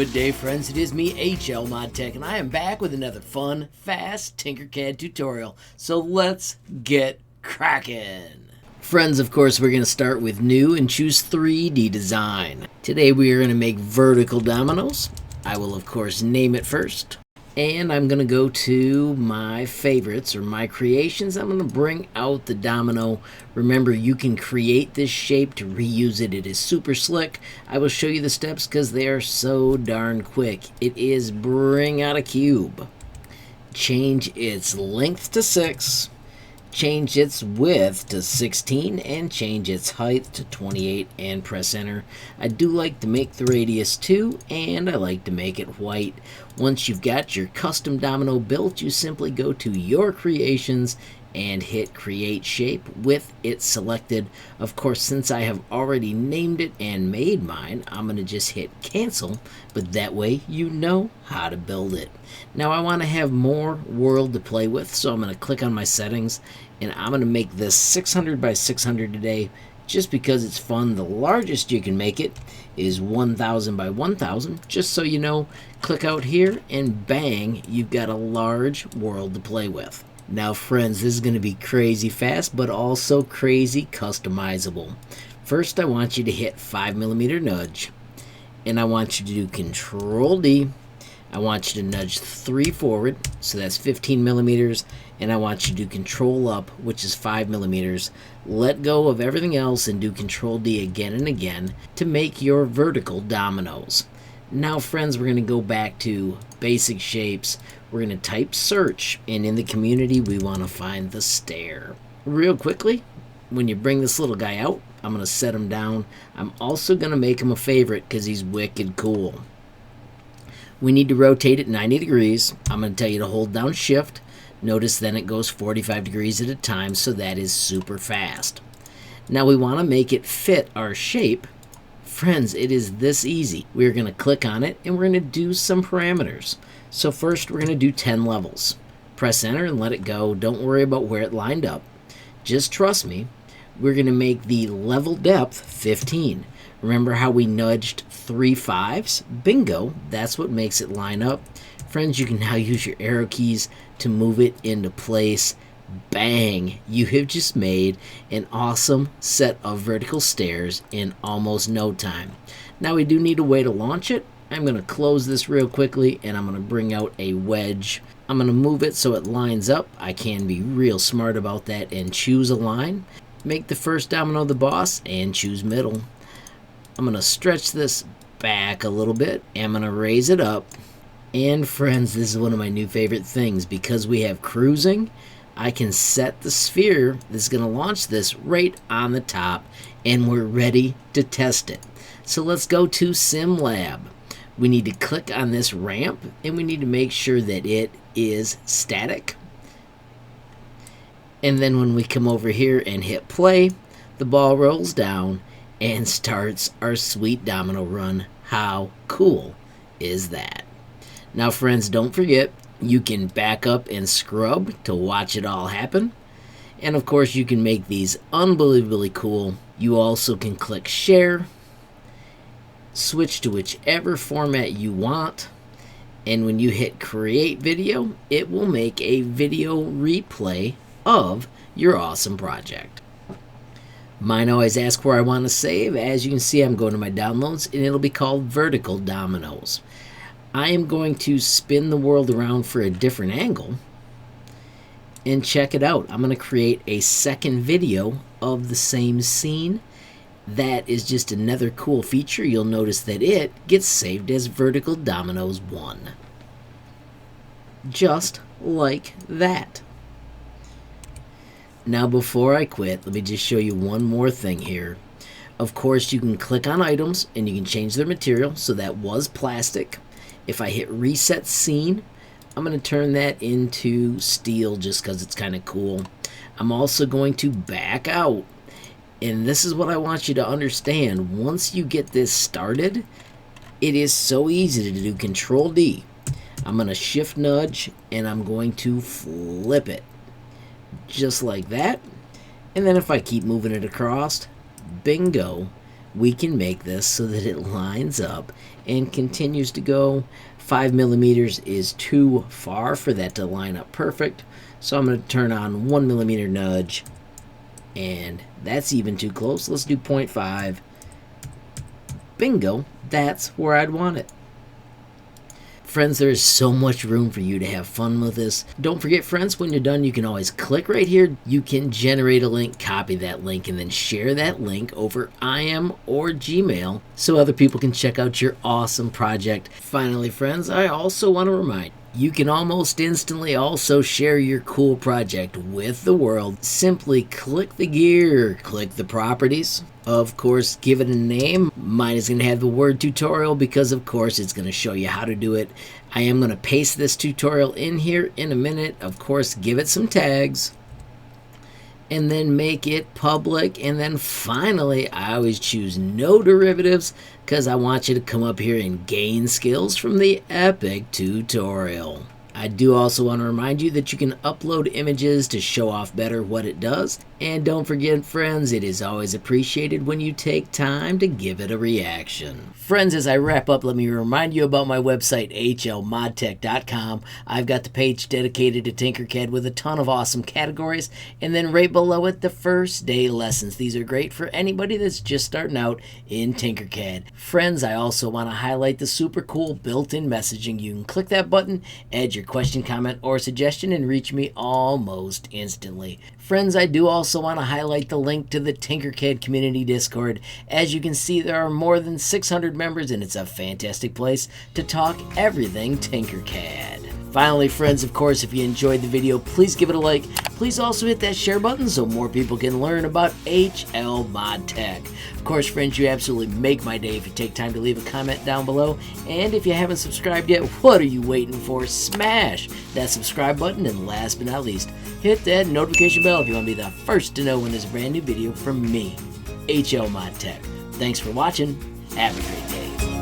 Good day, friends. It is me, HLModTech, and I am back with another fun, fast Tinkercad tutorial. So let's get cracking. Friends, of course, we're going to start with new and choose 3D design. Today we are going to make vertical dominoes. I will, of course, name it first. And I'm going to go to my favorites or my creations. I'm going to bring out the domino. Remember, you can create this shape to reuse it. It is super slick. I will show you the steps because they are so darn quick. It is bring out a cube. Change its length to 6. Change its width to 16 and change its height to 28 and press enter. I do like to make the radius 2 and I like to make it white. Once you've got your custom domino built, you simply go to your creations and hit create shape with it selected. Of course, since I have already named it and made mine, I'm going to just hit cancel, but that way you know how to build it. Now I want to have more world to play with, so I'm going to click on my settings and I'm going to make this 600 by 600 today just because it's fun. The largest you can make it is 1000 by 1000, just so you know. Click out here and bang, you've got a large world to play with. Now friends, this is going to be crazy fast, but also crazy customizable. First, I want you to hit 5mm nudge, and I want you to do Control D. I want you to nudge 3 forward, so that's 15mm, and I want you to do Control up, which is 5mm. Let go of everything else and do Control D again and again to make your vertical dominoes. Now friends, we're going to go back to basic shapes. We're going to type search, and in the community we want to find the stair. Real quickly, when you bring this little guy out, I'm going to set him down. I'm also going to make him a favorite because he's wicked cool. We need to rotate it 90 degrees. I'm going to tell you to hold down shift. Notice then it goes 45 degrees at a time, so that is super fast. Now we want to make it fit our shape. Friends, it is this easy. We're going to click on it and we're going to do some parameters. So first we're going to do 10 levels. Press enter and let it go. Don't worry about where it lined up. Just trust me. We're going to make the level depth 15. Remember how we nudged 3 5s? Bingo, that's what makes it line up. Friends, you can now use your arrow keys to move it into place. Bang! You have just made an awesome set of vertical stairs in almost no time. Now we do need a way to launch it. I'm going to close this real quickly and I'm going to bring out a wedge. I'm going to move it so it lines up. I can be real smart about that and choose a line. Make the first domino the boss and choose middle. I'm going to stretch this back a little bit. I'm going to raise it up. And friends, this is one of my new favorite things. Because we have cruising, I can set the sphere that's going to launch this right on the top, and we're ready to test it. So let's go to Sim Lab. We need to click on this ramp, and we need to make sure that it is static. And then when we come over here and hit play, the ball rolls down and starts our sweet domino run. How cool is that? Now friends, don't forget, you can back up and scrub to watch it all happen. And of course, you can make these unbelievably cool. You also can click share, switch to whichever format you want, and when you hit create video, it will make a video replay of your awesome project. Mine always ask where I want to save. As you can see, I'm going to my downloads, and it'll be called Vertical Dominoes. I am going to spin the world around for a different angle and check it out. I'm going to create a second video of the same scene. That is just another cool feature. You'll notice that it gets saved as Vertical Dominoes 1. Just like that. Now before I quit, let me just show you one more thing here. Of course, you can click on items and you can change their material. So that was plastic. If I hit reset scene, I'm going to turn that into steel just because it's kind of cool. I'm also going to back out. And this is what I want you to understand. Once you get this started, it is so easy to do Control D. I'm going to shift nudge and I'm going to flip it. Just like that. And then if I keep moving it across, bingo, we can make this so that it lines up and continues to go. 5 millimeters is too far for that to line up perfect, so I'm going to turn on 1 millimeter nudge, and that's even too close. Let's do 0.5. Bingo, that's where I'd want it. Friends, there is so much room for you to have fun with this. Don't forget, friends, when you're done, you can always click right here. You can generate a link, copy that link, and then share that link over IM or Gmail so other people can check out your awesome project. Finally, friends, I also want to remind you can almost instantly also share your cool project with the world. Simply click the gear, click the properties. Of course, give it a name. Mine is going to have the word tutorial because, of course, it's going to show you how to do it. I am going to paste this tutorial in here in a minute. Of course, give it some tags. And then make it public. And then finally, I always choose no derivatives because I want you to come up here and gain skills from the epic tutorial. I do also want to remind you that you can upload images to show off better what it does. And don't forget, friends, it is always appreciated when you take time to give it a reaction. Friends, as I wrap up, let me remind you about my website, HLModTech.com. I've got the page dedicated to Tinkercad with a ton of awesome categories. And then right below it, the first day lessons. These are great for anybody that's just starting out in Tinkercad. Friends, I also want to highlight the super cool built-in messaging. You can click that button, add your question, comment, or suggestion, and reach me almost instantly. Friends, I do also want to highlight the link to the Tinkercad community Discord. As you can see, there are more than 600 members, and it's a fantastic place to talk everything Tinkercad. Finally, friends, of course, if you enjoyed the video, please give it a like. Please also hit that share button so more people can learn about HLModTech. Of course, friends, you absolutely make my day if you take time to leave a comment down below. And if you haven't subscribed yet, what are you waiting for? Smash that subscribe button, and last but not least, hit that notification bell if you want to be the first to know when there's a brand new video from me, HLModTech. Thanks for watching. Have a great day.